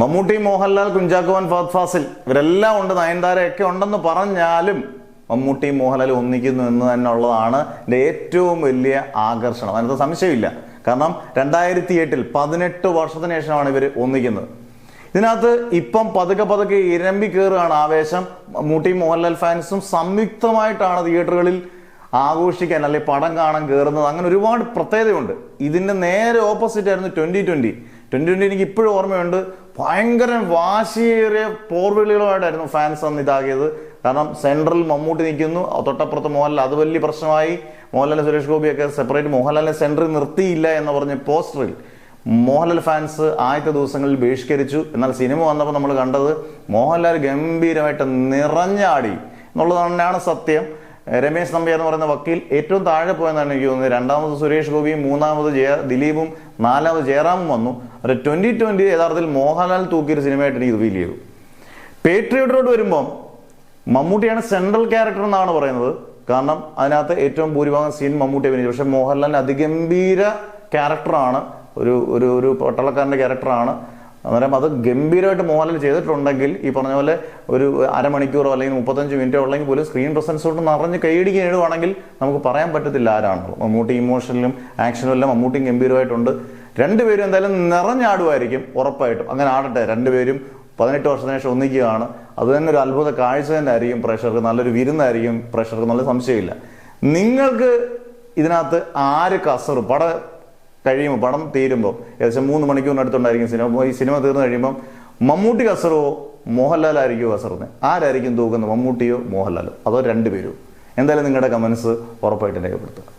മമ്മൂട്ടി, മോഹൻലാൽ, കുഞ്ചാക്കോ ബോബൻ, ഫഹദ് ഫാസിൽ ഇവരെല്ലാം ഉണ്ട്, നയൻതാരയൊക്കെ ഉണ്ടെന്ന് പറഞ്ഞാലും മമ്മൂട്ടി മോഹൻലാൽ ഒന്നിക്കുന്നു എന്ന് തന്നെ ഉള്ളതാണ് എൻ്റെ ഏറ്റവും വലിയ ആകർഷണം. അതിനകത്ത് സംശയമില്ല. കാരണം 2008 18 വർഷത്തിന് ശേഷമാണ് ഇവർ ഒന്നിക്കുന്നത്. ഇതിനകത്ത് ഇപ്പം പതുക്കെ ഇരമ്പി കയറുകയാണ് ആവേശം. മമ്മൂട്ടി മോഹൻലാൽ ഫാൻസും സംയുക്തമായിട്ടാണ് തിയേറ്ററുകളിൽ ആഘോഷിക്കാൻ അല്ലെങ്കിൽ പടം കാണാൻ കയറുന്നത്. അങ്ങനെ ഒരുപാട് പ്രത്യേകതയുണ്ട്. ഇതിൻ്റെ നേരെ ഓപ്പോസിറ്റ് ആയിരുന്നു 2020. എനിക്ക് ഇപ്പോഴും ഓർമ്മയുണ്ട്. ഭയങ്കര വാശിയേറിയ പോർവിളികളുമായിട്ടായിരുന്നു ഫാൻസ് അന്ന് ഇതാകിയത്. കാരണം സെൻട്രൽ മമ്മൂട്ടി നിൽക്കുന്നു, തൊട്ടപ്പുറത്ത് മോഹൻലാൽ. അത് വലിയ പ്രശ്നമായി. മോഹൻലാൽ, സുരേഷ് ഗോപിയൊക്കെ സെപ്പറേറ്റ് മോഹൻലാലിനെ സെൻട്രിൽ നിർത്തിയില്ല എന്ന് പറഞ്ഞ് പോസ്റ്ററിൽ മോഹൻലാൽ ഫാൻസ് ആദ്യത്തെ ദിവസങ്ങളിൽ ബഹിഷ്കരിച്ചു. എന്നാൽ സിനിമ വന്നപ്പോൾ നമ്മൾ കണ്ടത് മോഹൻലാൽ ഗംഭീരമായിട്ട് നിറഞ്ഞാടി എന്നുള്ളത് തന്നെയാണ് സത്യം. രമേശ് നമ്പ്യാർ എന്ന് പറയുന്ന വക്കീൽ ഏറ്റവും താഴെ പോയെന്നാണ് എനിക്ക് തോന്നുന്നത്. രണ്ടാമത് സുരേഷ് ഗോപിയും, മൂന്നാമത് ദിലീപും, നാലാമത് ജയറാമും വന്നു. ഒരു 2020 യഥാർത്ഥത്തിൽ മോഹൻലാൽ തൂക്കിയൊരു സിനിമയായിട്ട് എനിക്ക് ഫീൽ ചെയ്തു. പേട്രിയോട്ടിലോട്ട് വരുമ്പം മമ്മൂട്ടിയാണ് സെൻട്രൽ ക്യാരക്ടർ എന്നാണ് പറയുന്നത്. കാരണം അതിനകത്ത് ഏറ്റവും ഭൂരിഭാഗം സീൻ മമ്മൂട്ടി അഭിനയിച്ചു. പക്ഷെ മോഹൻലാലിന് അതിഗംഭീര ക്യാരക്ടറാണ്, ഒരു പട്ടാളക്കാരൻ്റെ ക്യാരക്ടറാണ്. അന്നേരം അത് ഗംഭീരമായിട്ട് മോഹൻലാൽ ചെയ്തിട്ടുണ്ടെങ്കിൽ ഈ പറഞ്ഞ പോലെ ഒരു അരമണിക്കൂറോ അല്ലെങ്കിൽ 35 മിനിറ്റോ ഉള്ളെങ്കിൽ പോലും സ്ക്രീൻ പ്രസൻസ് കൊണ്ട് നിറഞ്ഞ് കൈയടിക്കാൻ ഇടുവാണെങ്കിൽ നമുക്ക് പറയാൻ പറ്റത്തില്ല ആരാണല്ലോ. മമ്മൂട്ടി ഇമോഷനിലും ആക്ഷനും എല്ലാം മമ്മൂട്ടിയും ഗംഭീരമായിട്ടുണ്ട്. രണ്ടുപേരും എന്തായാലും നിറഞ്ഞാടുമായിരിക്കും ഉറപ്പായിട്ടും. അങ്ങനെ ആടട്ടെ. രണ്ടുപേരും 18 വർഷത്തിന് ശേഷം ഒന്നിക്കുകയാണ്. അത് തന്നെ ഒരു അത്ഭുത കാഴ്ച തന്നെ ആയിരിക്കും പ്രേക്ഷകർക്ക്, നല്ലൊരു വിരുന്നായിരിക്കും പ്രേക്ഷകർക്ക്, നല്ല സംശയമില്ല. നിങ്ങൾക്ക് ഇതിനകത്ത് ആര് കസറും കഴിയുമ്പോൾ പടം തീരുമ്പോൾ ഏകദേശം 3 മണിക്കൂറിനടുത്തുണ്ടായിരിക്കും സിനിമ. ഈ സിനിമ തീർന്നു കഴിയുമ്പം മമ്മൂട്ടി കസറുവോ മോഹൻലാലായിരിക്കുമോ കസറുന്നത്? ആരായിരിക്കും തൂക്കുന്നത്, മമ്മൂട്ടിയോ മോഹൻലാലോ, അതോ രണ്ടുപേരോ? എന്തായാലും നിങ്ങളുടെ കമൻസ് ഉറപ്പായിട്ട് രേഖപ്പെടുത്തുക.